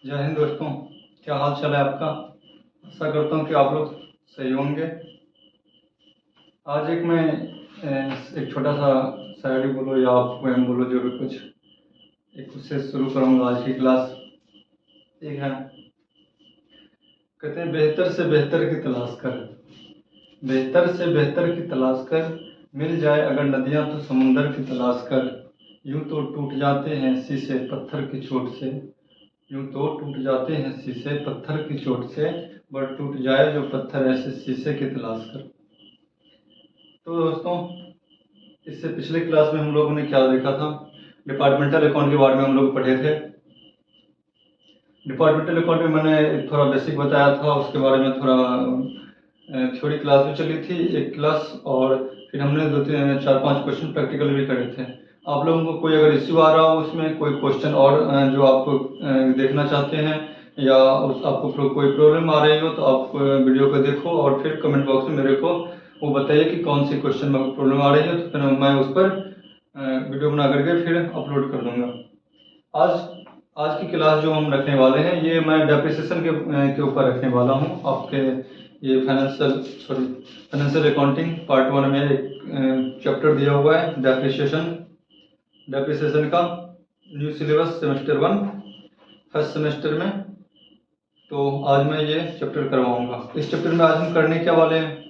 जय हिंद दोस्तों, क्या हाल चाल है आपका। आशा करता हूँ कि आप लोग सही होंगे। आज मैं एक छोटा सा शायरी बोलो या आप पोएम बोलो, जो भी कुछ एक उससे शुरू करूँगा आज की क्लास। एक है, कहते हैं बेहतर से बेहतर की तलाश कर, बेहतर से बेहतर की तलाश कर, मिल जाए अगर नदियाँ तो समुंदर की तलाश कर। यूं तो टूट जाते हैं शीशे पत्थर की चोट से, यूं तो टूट जाते हैं शीशे पत्थर की चोट से, बट टूट जाए जो पत्थर ऐसे शीशे की तलाश कर। तो दोस्तों, इससे पिछले क्लास में हम लोगों ने क्या देखा था, डिपार्टमेंटल अकाउंट के बारे में हम लोग पढ़े थे। डिपार्टमेंटल अकाउंट में मैंने थोड़ा बेसिक बताया था, उसके बारे में थोड़ा थ्योरी क्लास भी चली थी एक क्लास, और फिर हमने 2-4-5 क्वेश्चन प्रैक्टिकल भी करे थे। आप लोगों को कोई अगर इश्यू आ रहा हो उसमें कोई क्वेश्चन और जो आप देखना चाहते हैं या आपको कोई प्रॉब्लम आ रही हो, तो आप वीडियो को देखो और फिर कमेंट बॉक्स में मेरे को वो बताइए कि कौन सी क्वेश्चन में प्रॉब्लम आ रही है, तो फिर मैं उस पर वीडियो बना करके फिर अपलोड कर दूंगा। आज की क्लास जो हम रखने वाले हैं, ये मैं डेप्रिसिएशन के ऊपर रखने वाला हूँ। आपके ये फाइनेंशियल अकाउंटिंग पार्ट 1 में एक चैप्टर दिया हुआ है डेप्रिसिएशन का, new syllabus semester 1 first semester में। तो आज मैं ये चैप्टर करवाऊंगा। इस चैप्टर में आज हम करने क्या वाले हैं,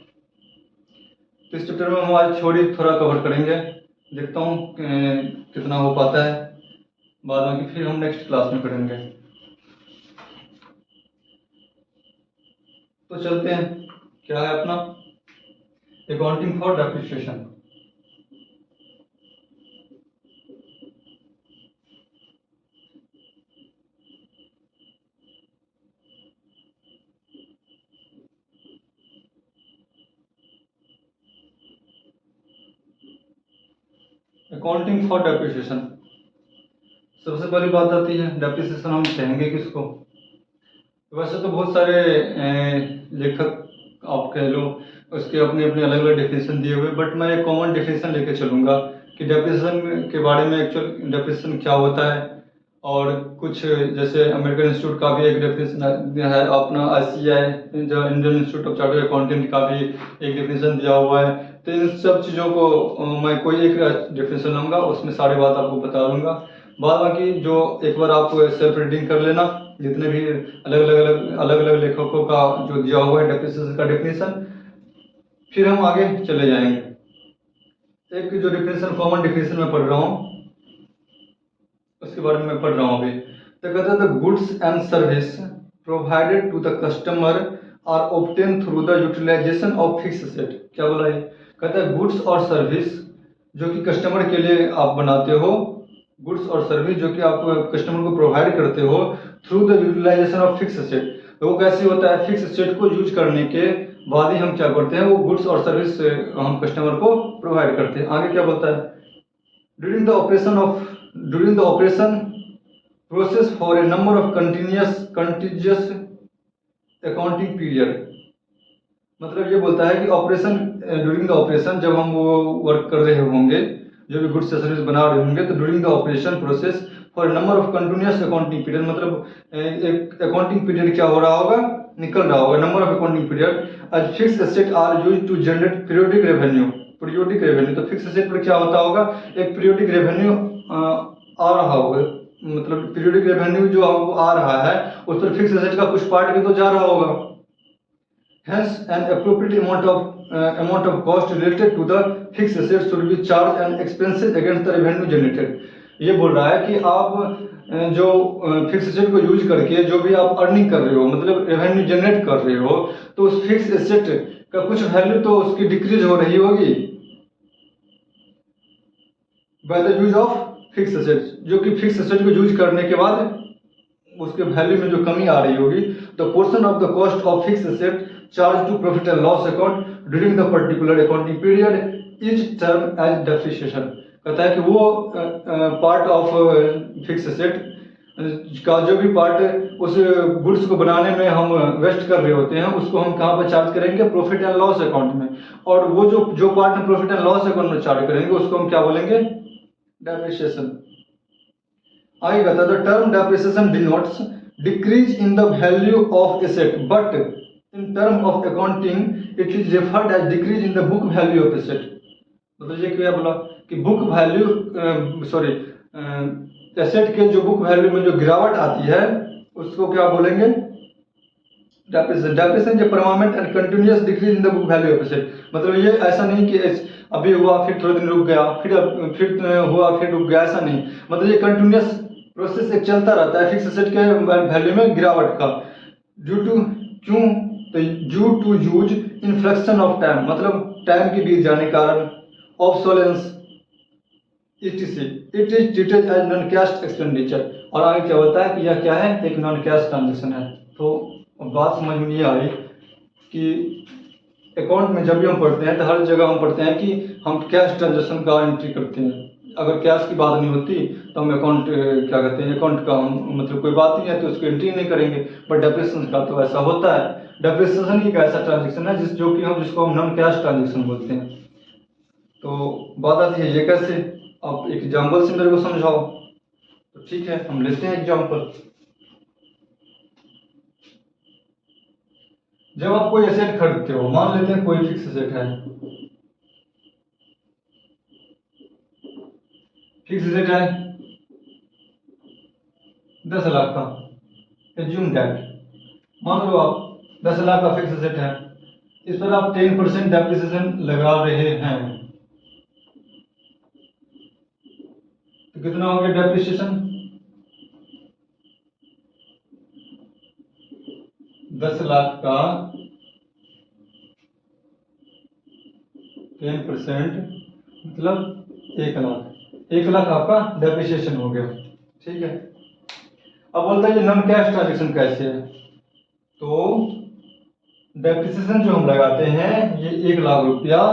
तो इस चैप्टर में हम आज थोड़ा कवर करेंगे, देखता हूँ कितना हो पाता है, बाद में फिर हम नेक्स्ट क्लास में करेंगे। तो चलते हैं, क्या है अपना accounting for depreciation. Accounting for depreciation, सबसे पहली बात आती है डेप्रिसिएशन हम कहेंगे किसको। वैसे तो बहुत सारे लेखक आप कह लो, उसके अपने अपने अलग अलग डेफिनेशन दिए हुए, बट मैं एक कॉमन डेफिनेशन लेके चलूंगा कि डेप्रिसिएशन के बारे में एक्चुअल डेप्रिसिएशन क्या होता है। और कुछ जैसे अमेरिकन इंस्टीट्यूट का भी एक डेफिनेशन है, अपना ICAI जो Indian institute of chartered accountant का भी एक डेफिनेशन दिया हुआ है। तो इन सब चीज़ों को मैं कोई एक डेफिनेशन लूँगा, उसमें सारी बात आपको बता दूंगा। बाद बाकी जो एक बार आप सेल्फ रीडिंग कर लेना, जितने भी अलग अलग लेखकों का जो दिया हुआ है डेप्रिसिएशन का डेफिनेशन, फिर हम आगे चले जाएंगे। एक जो डेफिनेशन कॉमन डेफिनेशन में पढ़ रहा हूँ, उसके बारे में मैं पढ़ रहा हूँ अभी। तो कहता है the goods and service provided to the customer are obtain through the utilization of fix asset. क्या बोला है, कहता है गुड्स और सर्विस जो कि कस्टमर के लिए आप बनाते हो, गुड्स और सर्विस जो कि आप कस्टमर को प्रोवाइड करते हो through the utilization of fix asset. तो वो कैसे होता है, फिक्स एसेट को यूज करने के बाद ही हम क्या करते हैं, वो गुड्स और सर्विस हम कस्टमर को प्रोवाइड करते हैं। आगे क्या बोलता है, during the operation process for a number of contiguous accounting period। मतलब ये बोलता है कि ऑपरेशन ड्यूरिंग द ऑपरेशन, जब हम वो वर्क कर रहे होंगे, जो भी गुड्स सर्विस बना रहे होंगे, तो during the operation process for number of continuous accounting period, मतलब एक अकाउंटिंग पीरियड क्या हो रहा होगा, निकल रहा होगा, number of accounting period as fix asset are used to generate periodic revenue. Periodic revenue, तो फिक्स एसेट पर क्या होता होगा, एक पीरियोडिक रेवेन्यू आ रहा होगा, मतलब पीरियोडिक रेवेन्यू जो आ रहा है उस पर फिक्स एसेट का कुछ पार्ट भी तो जा रहा होगा। Hence, an appropriate amount of cost related to the fixed asset should be charged and expenses against the revenue generated। ये बोल रहा है कि आप जो फिक्स एसेट को यूज करके जो भी आप अर्निंग कर रहे हो, मतलब रेवेन्यू जनरेट कर रहे हो, तो उस फिक्स एसेट का कुछ वैल्यू तो उसकी डिक्रीज हो रही होगी by the use of fix asset, जो कि फिक्स एसेट को यूज करने के बाद उसके वैल्यू में जो कमी आ रही होगी। The portion of the cost of fix asset charge to profit and loss account during the particular accounting period is term as depreciation. कहता है कि वो पार्ट ऑफ फिक्स एसेट का जो भी पार्ट उस गुड्स को बनाने में हम वेस्ट कर रहे होते हैं, उसको हम कहाँ पर चार्ज करेंगे, प्रॉफिट एंड लॉस अकाउंट में। और वो जो पार्ट में प्रॉफिट एंड लॉस अकाउंट में चार्ज करेंगे उसको हम क्या बोलेंगे, डेप्रिसिएशन। आगे कहता है the term depreciation denotes decrease in the value of asset, but in term of accounting it is referred as decrease in the book value of asset। मतलब ये क्या बोला कि बुक वैल्यू सॉरी एसेट के जो बुक वैल्यू में जो गिरावट आती है उसको क्या बोलेंगे, डेप्रिसिएशन। डेप्रिसिएशन जो permanent and continuous decrease in the book value of asset. मतलब ये ऐसा नहीं कि अभी हुआ फिर थोड़े दिन रुक गया फिर हुआ फिर रुक गया, ऐसा नहीं। मतलब ये कंटिन्यूअस प्रोसेस एक चलता रहता है फिक्स एसेट के वैल्यू में गिरावट का। ड्यू टू क्यों, तो due to use inflection of time, मतलब टाइम के बीत जाने के कारण, obsolescence etc, it is treated as non cash expenditure. और आगे क्या बोलता है कि यह क्या है, एक नॉन कैश ट्रांजेक्शन है। तो बात समझ में नहीं आ रही कि अकाउंट में जब भी हम पढ़ते हैं तो हर जगह हम पढ़ते हैं कि हम कैश ट्रांजेक्शन का एंट्री करते हैं। अगर कैश की बात नहीं होती तो हम अकाउंट क्या कहते हैं, अकाउंट का हम मतलब कोई बात नहीं है तो उसकी एंट्री नहीं करेंगे। बट डेप्रिसिएशन का तो ऐसा होता है। डेप्रिसिएशन ही एक ऐसा ट्रांजेक्शन है जिसको हम नॉन कैश ट्रांजेक्शन बोलते हैं। तो बात आती है ये कैसे, आप एक एग्जाम्पल से मेरे को समझाओ। तो ठीक है, हम लेते हैं एग्जाम्पल। जब आप कोई एसेट खरीदते हो, मान लेते हैं कोई फिक्स एसेट है, फिक्स एसेट है 10 लाख का, एज्यूम दैट, मान लो आप 10 लाख का फिक्स एसेट है, इस पर आप 10% डेप्रिसिएशन लगा रहे हैं, तो कितना हो गया डेप्रिसिएशन, 10 लाख का 10% मतलब 1 लाख, 1 लाख आपका डेप्रिसिएशन हो गया। ठीक है, अब बोलता है ये नॉन कैश ट्रांजेक्शन कैसे है। तो डेप्रिसिएशन जो हम लगाते हैं ये 1 लाख रुपया,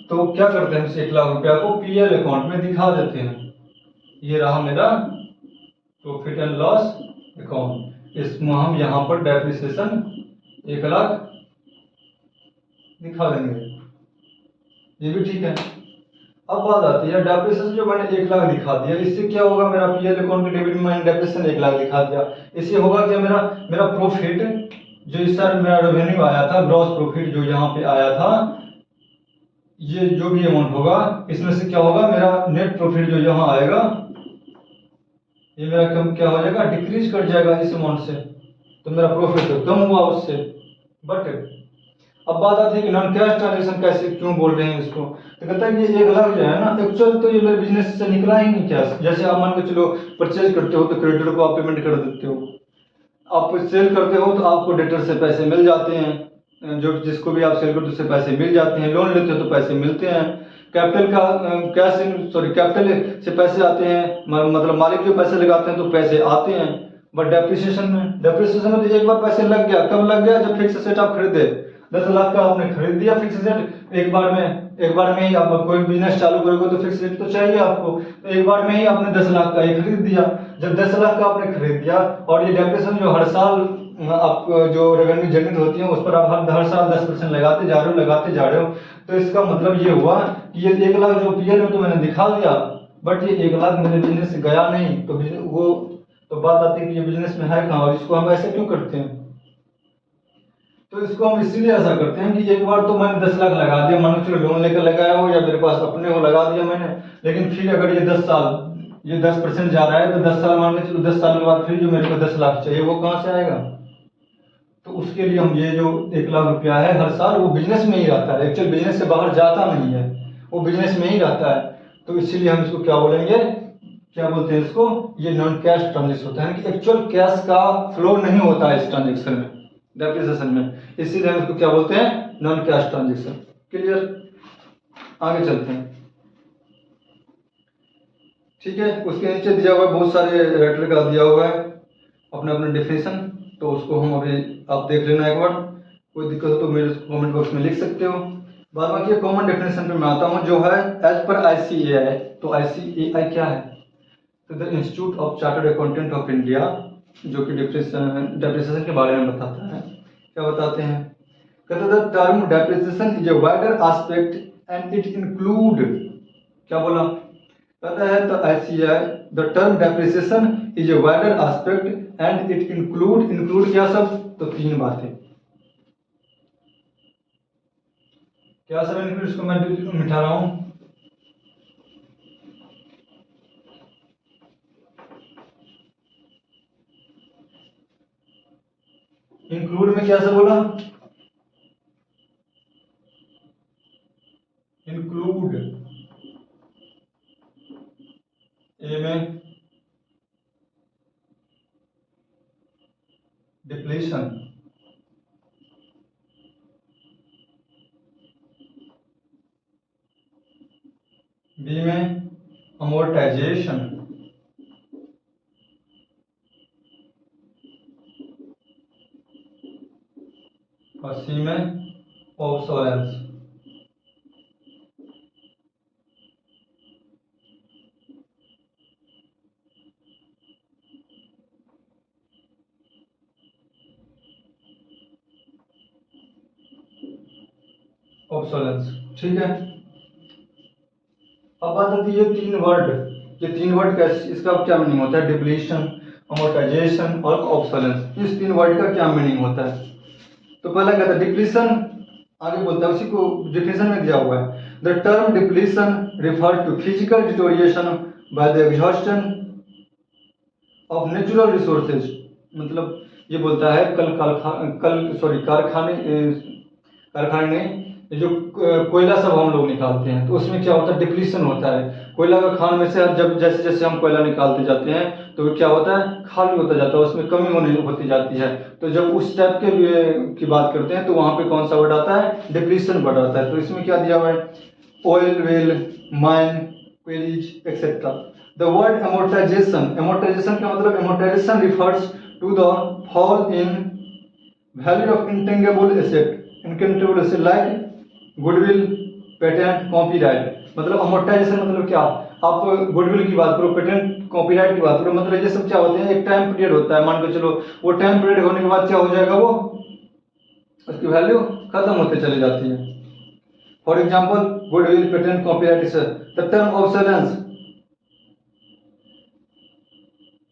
तो क्या करते हैं इस 1 लाख रुपया को पीएल अकाउंट में दिखा देते हैं। ये रहा मेरा प्रॉफिट एंड लॉस अकाउंट, इसमें हम यहाँ पर डेप्रिसिएशन 1 लाख दिखा देंगे, ये भी ठीक है। अब बात आती है डेप्रिसिएशन जो मैंने 1 लाख दिखा दिया, इससे क्या होगा, मेरा पीएल अकाउंट के डेबिट में मैंने डेप्रिसिएशन 1 लाख दिखा दिया, इससे होगा क्या, मेरा मेरा प्रॉफिट जो इस साल मेरा रेवेन्यू आया था, ग्रॉस प्रॉफिट जो यहाँ पे आया था, ये जो भी अमाउंट होगा इसमें से क्या होगा, मेरा नेट प्रॉफिट जो यहाँ आएगा ये मेरा कम क्या हो जाएगा, डिक्रीज कर जाएगा इस अमाउंट से, तो मेरा प्रॉफिट तो कम हुआ उससे। बट अब बात आती है कि नॉन कैश ट्रांजेक्शन कैसे क्यों बोल रहे हैं इसको, तो कहता है कि 1 लाख जो है ना, एक्चुअल तो ये मेरे बिजनेस से निकला ही नहीं कैश। जैसे आप मान के चलो परचेज करते हो तो क्रेडिटर को आप पेमेंट कर देते हो, आप सेल करते हो तो आपको डेटर से पैसे मिल जाते हैं, जो जिसको भी आप सेल करते हो उससे पैसे मिल जाते हैं, लोन लेते हो तो पैसे मिलते हैं, कैपिटल का कैपिटल से पैसे आते हैं, मतलब मालिक जो पैसे लगाते हैं तो पैसे आते हैं। बट डेप्रिसिएशन में तो एक बार पैसे लग गया, कब लग गया, जब फिक्स एसेट आप खरीदे, 10 लाख का आपने खरीद दिया फिक्स एसेट, एक बार में ही आप कोई बिजनेस चालू करोगे तो फिक्स एसेट तो चाहिए आपको, तो एक बार में ही आपने 10 लाख का ये खरीद दिया। जब 10 लाख का आपने खरीद दिया और ये डेप्रिसिएशन जो हर साल आप जो रेवेन्यू जनरेट होती है उस पर आप हर साल 10% लगाते जा रहे हो, तो इसका मतलब ये हुआ कि ये 1 लाख जो पीएल में तो मैंने दिखा दिया, बट ये 1 लाख मेरे बिजनेस से गया नहीं, तो बात आती है कि ये बिजनेस में है कहाँ, और इसको हम ऐसे क्यों करते हैं। तो इसको हम इसीलिए ऐसा करते हैं कि एक बार तो मैंने 10 लाख लगा दिया, मान लो चलो लोन लेकर लगाया हो या मेरे पास अपने हो लगा दिया मैंने, लेकिन फिर अगर ये 10 साल ये 10% जा रहा है तो 10 साल मान के चलो, 10 साल के बाद फिर जो मेरे को 10 लाख चाहिए वो कहाँ से आएगा। तो उसके लिए हम ये जो 1 लाख रुपया है हर साल वो बिजनेस में ही रहता है, एक्चुअल बिजनेस से बाहर जाता नहीं है, वो बिजनेस में ही रहता है। तो इसीलिए हम इसको क्या बोलेंगे, क्या बोलते हैं इसको, ये नॉन कैश ट्रांजेक्शन होता है कि एक्चुअल कैश का फ्लो नहीं होता है इस ट्रांजेक्शन में, डेप्रिसिएशन में, इसीलिए हम इसको क्या बोलते हैं, नॉन कैश ट्रांजेक्शन। क्लियर, आगे चलते हैं। ठीक है, उसके नीचे दिया हुआ है बहुत सारे राइटर का दिया हुआ है अपने अपने डेफिनेशन, तो उसको हम अभी आप देख लेना एक बार, कोई दिक्कत हो तो मेरे कमेंट बॉक्स में लिख सकते हो। बाद बाकी कॉमन डेफिनेशन पे मैं आता हूँ जो है एज पर ICAI। तो ICAI क्या है, तो the institute of chartered accountant of India, जो कि डेप्रिसिएशन के बारे में बताता है। क्या बताते हैं, कहते the term depreciation is a wider aspect and it include, क्या बोला, कहता है तो ICAI the term depreciation is a wider aspect and it include क्या सब, तो तीन बातें क्या सब इंक्लूड, इसको मैं मिटा रहा हूं। इंक्लूड में क्या सब बोला, इंक्लूड ए में डिप्लीशन, बी में अमोर्टाइजेशन और सी में ऑब्सोलेंस। ऑब्सोलेंस, ठीक है। अब बात आती है ये तीन वर्ड कैसे, इसका क्या मीनिंग होता है, डिप्लीशन, अमोर्टाइजेशन और ऑब्सोलेंस, इस तीन वर्ड का क्या मीनिंग होता है। तो पहला कहता है डिप्लीशन, आगे बोलता है उसी को डिफिनेशन में दिया हुआ है, the term depletion refer to physical deterioration by the exhaustion of natural resources. मतलब ये बोलता है कारखाने में जो कोयला सब हम लोग निकालते हैं तो उसमें क्या होता है, डिप्लीशन होता है। कोयला का खान में से जब जैसे जैसे हम कोयला निकालते जाते हैं तो क्या होता है, खाली होता जाता है, उसमें कमी होती जाती है। तो जब उस टाइप के की बात करते हैं तो वहां पे कौन सा वर्ड आता है, डिप्लीशन वर्ड आता है। तो इसमें क्या दिया हुआ है, oil well, mine, queries etcetera. The word amortization का मतलब amortization refers to the fall in value of intangible asset like goodwill, patent, copyright. मतलब अमोर्टाइजेशन मतलब क्या, आप गुडविल की बात करो, पेटेंट कॉपीराइट की बात करो, मतलब ये सब क्या होते हैं, एक टाइम पीरियड होता है, मान के चलो वो टाइम पीरियड होने के बाद क्या हो जाएगा, वो उसकी वैल्यू खत्म होते चली जाती है। For example goodwill, patent, copyright. The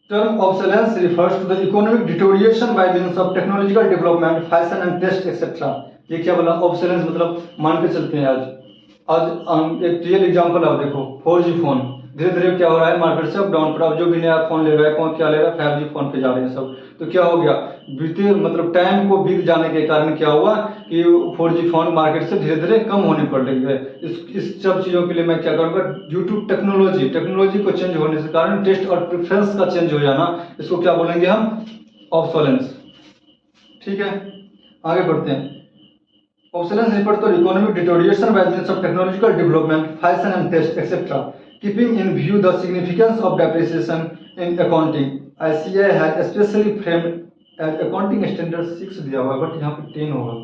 term obsolescence refers to the economic deterioration by means of technological development, fashion and taste etc. ये क्या बोला, ऑब्सोलेंस मतलब मान के चलते हैं आज एक रियल एग्जांपल आप देखो, 4G फोन धीरे धीरे क्या हो रहा है, मार्केट से अप डाउन पर, अब जो भी नया फोन ले रहा है, कौन क्या ले रहा है, 5G फोन पे जा रहे हैं सब। तो क्या हो गया, बीते मतलब टाइम को बीत जाने के कारण क्या हुआ कि 4G फोन मार्केट से धीरे धीरे कम होने पड़ रही है। इस सब चीज़ों के लिए मैं क्या करूँगा, ड्यू टू टेक्नोलॉजी को चेंज होने से कारण टेस्ट और प्रेफरेंस का चेंज हो जाना, इसको क्या बोलेंगे हम, ऑब्सोलेंस। ठीक है, आगे बढ़ते हैं। Obsolescence refers to economic deterioration by means of technological development, fashion and taste, etc. Keeping in view the significance of depreciation in accounting, ICAI has especially framed as accounting standard 6 दिया हुआ है, but यहाँ पे 10 होगा।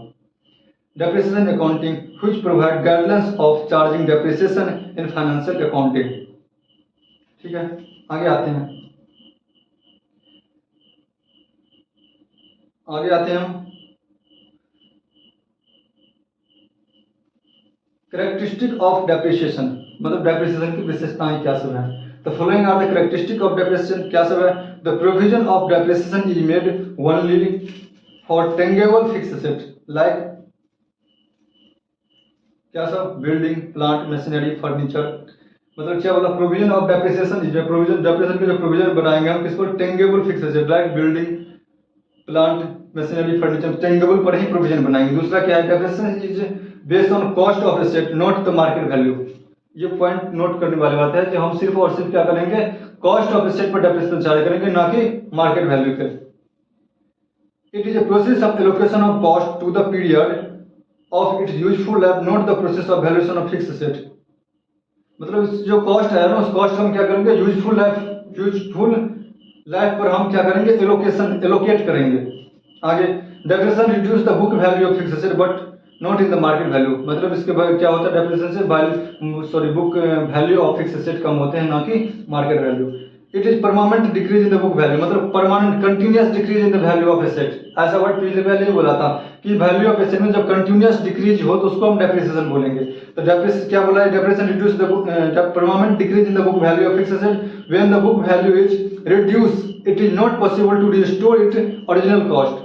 Depreciation accounting, which provide guidelines of charging depreciation in financial accounting. ठीक है, आगे आते हैं हम। कैरेक्टरिस्टिक ऑफ डेप्रिसिएशन, मतलब डेप्रिसिएशन की विशेषताएं क्या सब है। The following are the characteristic of depreciation, क्या सब है, the provision of depreciation is made only for tangible fixed asset like क्या सब, बिल्डिंग, प्लांट, मशीनरी, फर्नीचर। मतलब क्या बोला, provision of depreciation is provision, depreciation के जो प्रोविजन बनाएंगे हम किसको, tangible fixed asset like building, plant, machinery, furniture, tangible पर ही प्रोविजन बनाएंगे। दूसरा क्या है, depreciation is based on cost of asset not the market value. ये पॉइंट नोट करने वाली बात है कि हम सिर्फ और सिर्फ क्या करेंगे, कॉस्ट ऑफ एसेट पर डेप्रिसिएशन चार्ज करेंगे, ना कि मार्केट वैल्यू पे। It is a process of allocation of cost to the period of its useful life, not the process of valuation of fixed asset. मतलब जो कॉस्ट है ना, उस कॉस्ट को हम क्या करेंगे, यूजफुल लाइफ पर हम क्या करेंगे, एलोकेट करेंगे। आगे, depreciation reduce the book value of fixed asset but not in the market value. मतलब इसके बाद क्या होता है, डेप्रिसिएशन से book value of fixed asset कम होते हैं, ना कि market value. It is permanent decrease in the book value, मतलब permanent continuous decrease in the value of asset. ऐसा वर्ड पिछले पहले ही बोला था कि वैल्यू ऑफ एसेट में जब कंटिन्यूअस डिक्रीज हो तो उसको हम डेप्रिसिएशन बोलेंगे। तो डेप्रिसिएशन क्या बोला है, depreciation reduce the book permanent decrease in the book value of fixed asset when the book value is reduce it is not possible to restore it original cost.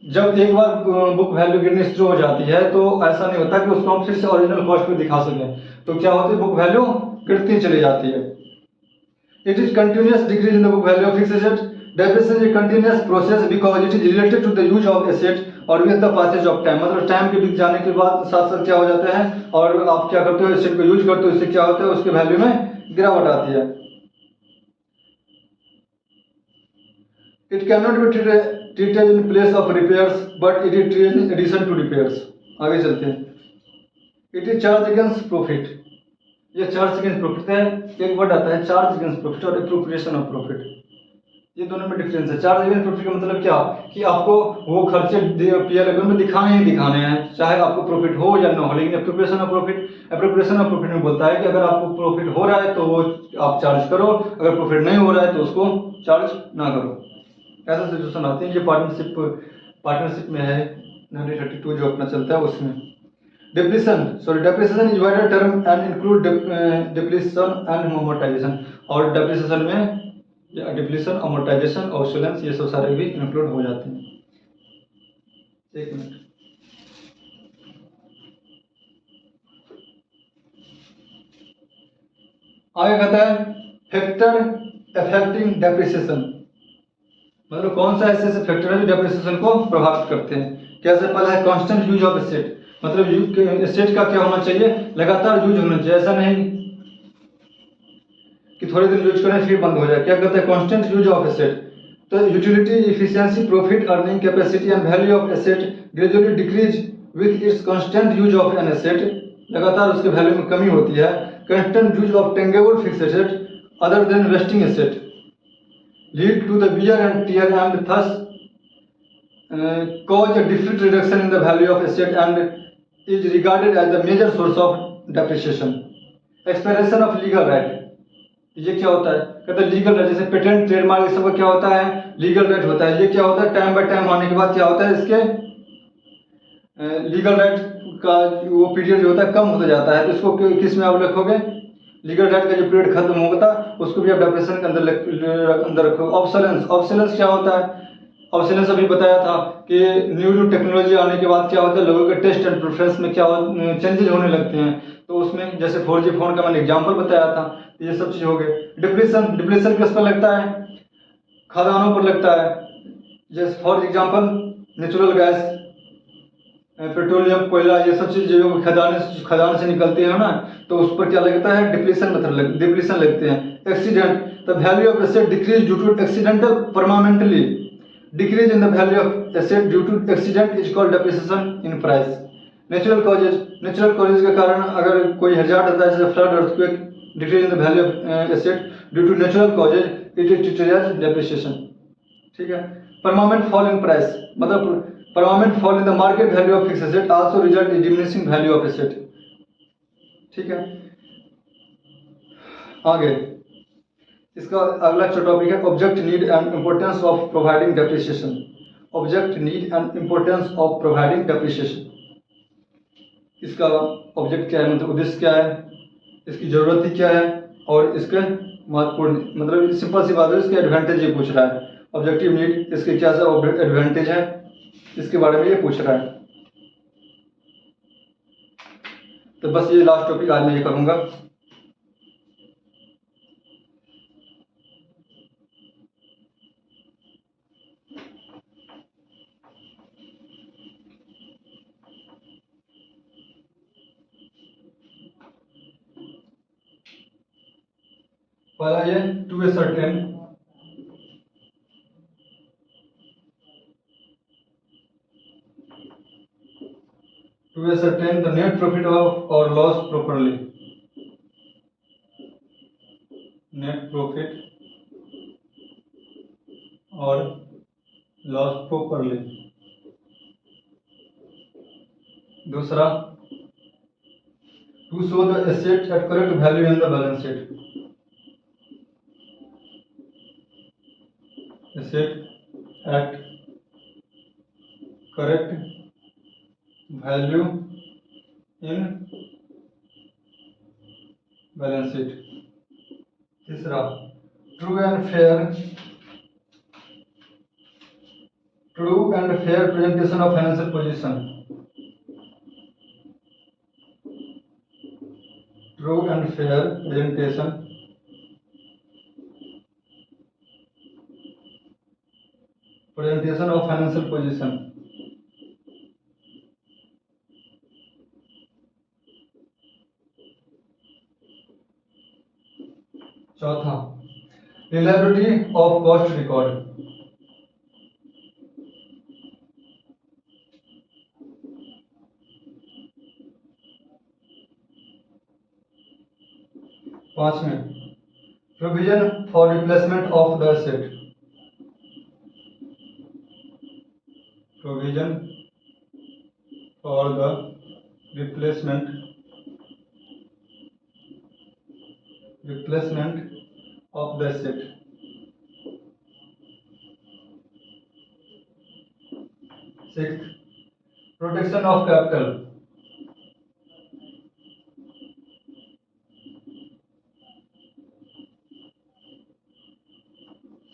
जब एक बार बुक वैल्यू गिरनी शुरू हो जाती है तो ऐसा नहीं होता कि उसको हम फिर से ओरिजिनल कॉस्ट पे दिखा सकें, तो क्या होती है, बुक वैल्यू गिरती चली जाती है। It is continuous decrease in the book value of fixed asset. Depreciation is continuous process because it is related to the use of asset और with the passage of time, मतलब time के बीत जाने के बाद साथ साथ क्या हो जाता है, और आप क्या करते हो, एसेट को यूज करते हो, इससे क्या होता है, उसके वैल्यू में गिरावट आती है। It cannot be treated in place of repairs, but it is treated in addition to repairs। आगे चलते हैं। It is charge against profit। ये चार्ज अगेंस्ट प्रॉफिट है, एक वर्ड आता है चार्ज अगेंस्ट प्रॉफिट और एप्रोप्रिएशन ऑफ प्रॉफिट, ये दोनों में डिफरेंस है। चार्ज अगेंस्ट प्रॉफिट का मतलब क्या कि आपको वो खर्चे पीएल अकाउंट में दिखाने ही दिखाने हैं, चाहे आपको प्रॉफिट हो या ना हो। लेकिन एप्रोप्रिएशन ऑफ प्रॉफिट में बोलता है कि अगर आपको प्रॉफिट हो रहा है तो वो आप चार्ज करो, अगर प्रॉफिट नहीं हो रहा है तो उसको चार्ज ना करो। ऐसा सिचुएशन आती है। ये पार्टनरशिप में है 1932 जो अपना चलता है उसमें। Depreciation is wider term and include depreciation and amortisation, और डेप्रिसिएशन में डिप्लीशन, अमोर्टाइजेशन, ऑब्सोलेंस ये सब सारे भी इंक्लूड हो जाते हैं। एक मिनट, आगे कहता है फैक्टर अफेक्टिंग डेप्रिसिएशन, मतलब कौन सा ऐसे फैक्टर है जो डेप्रिसिएशन को प्रभावित करते हैं। कैसे, पहला है कांस्टेंट यूज ऑफ एसेट, मतलब एसेट का क्या होना चाहिए, लगातार यूज होना चाहिए, ऐसा नहीं कि थोड़े दिन यूज करें फिर बंद हो जाए। क्या कहते हैं, कांस्टेंट यूज ऑफ एसेट। तो utility, efficiency, profit earning capacity and value of asset gradually decrease with its constant use of an asset, लगातार उसके वैल्यू में कमी होती है। Constant use of tangible fixed asset other than wasting asset lead to the wear and tear and thus cause a definite reduction in the value of asset and is regarded as the major source of depreciation। Expression of legal right, ये क्या होता है, कहते हैं legal right, जैसे patent, trademark, ये सब क्या होता है, लीगल राइट होता है। ये क्या होता है, टाइम बाय टाइम होने के बाद क्या होता है, इसके लीगल राइट का वो पीरियड जो होता है कम होता जाता है। तो इसको किस में आप रखोगे, लीगल राइट का जो पीरियड खत्म होता उसको भी आप डेप्रिसिएशन के अंदर रखो। ऑब्सोलेंस क्या होता है, ऑब्सोलेंस अभी बताया था कि न्यू टेक्नोलॉजी आने के बाद क्या होता है, लोगों के टेस्ट एंड प्रेफरेंस में क्या चेंजेस होने लगते हैं। तो उसमें जैसे 4G फोन का मैंने एग्जांपल बताया था, ये सब चीज हो गए। डिप्लीशन किस पर लगता है, खदानों पर लगता है। जैसे for example natural gas, petroleum, कोयला, ये सब चीज जो खदान से निकलती है ना, तो उस पर क्या लगता है, डिप्लीशन लगते हैं। Accident, the value of asset decrease due to accidental permanently decrease in the value of asset due to accident is called depreciation in price. Natural causes के कारण अगर कोई हैजार्ड आता है, जैसे flood, earthquake, decrease in the value of asset due to natural causes, it is treated as depreciation. ठीक है। Permanent fall in price, मतलब permanent fall in the market value of fixed asset also result in diminishing value of asset. ठीक है। आगे इसका अगला topic है object need and importance of providing depreciation. Object need and importance of providing depreciation, इसका object क्या है, मतलब उद्देश्य क्या है, इसकी जरूरत ही क्या है, और इसके महत्वपूर्ण, मतलब सिंपल सी बात है, इसके एडवांटेज ये पूछ रहा है। ऑब्जेक्टिव नीड, इसके क्या से एडवांटेज है, इसके बारे में ये पूछ रहा है। तो बस ये लास्ट टॉपिक आज मैं ये करूंगा। पहला ये to ascertain, to ascertain the net profit of or loss properly, net profit or loss properly। दूसरा, to show the asset at correct value in the balance sheet, asset at correct value in balance sheet. तीसरा, true and fair presentation of financial position. True and fair presentation of financial position. चौथा, reliability of cost record. पांचवें, provision for replacement of the asset. Provision for the replacement of the asset. Sixth, protection of capital.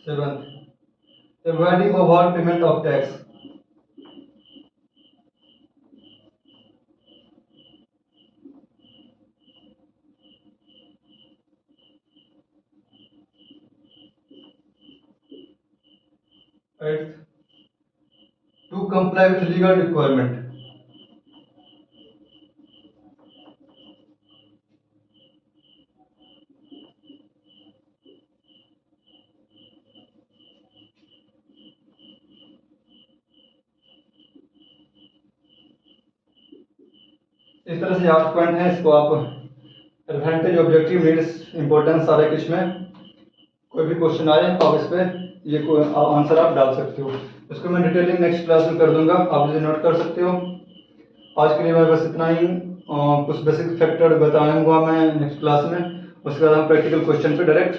Seventh, avoiding over payment of tax. Eighth, to comply with legal requirement. इस तरह से 8 point हैं, इसको आप advantage, objective, needs, importance सारे कुछ में कोई भी क्वेश्चन आए आप इस पे ये आंसर आप डाल सकते हो। इसको मैं डिटेलिंग नेक्स्ट क्लास में कर दूंगा, आप इसे नोट कर सकते हो। आज के लिए मैं बस इतना ही, कुछ बेसिक फैक्टर बताऊंगा मैं नेक्स्ट क्लास में, उसके बाद हम प्रैक्टिकल क्वेश्चन पे डायरेक्ट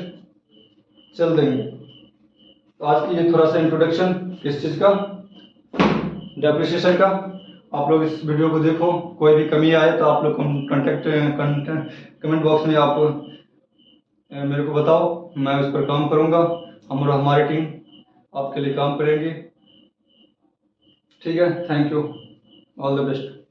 चल देंगे। तो आज की ये थोड़ा सा इंट्रोडक्शन किस चीज़ का, डेप्रिसिएशन का। आप लोग इस वीडियो को देखो, कोई भी कमी आए तो आप लोग कमेंट बॉक्स में आप मेरे को बताओ, मैं उस पर काम करूंगा। हम और हमारी टीम आपके लिए काम करेंगे। ठीक है, thank you, all the best.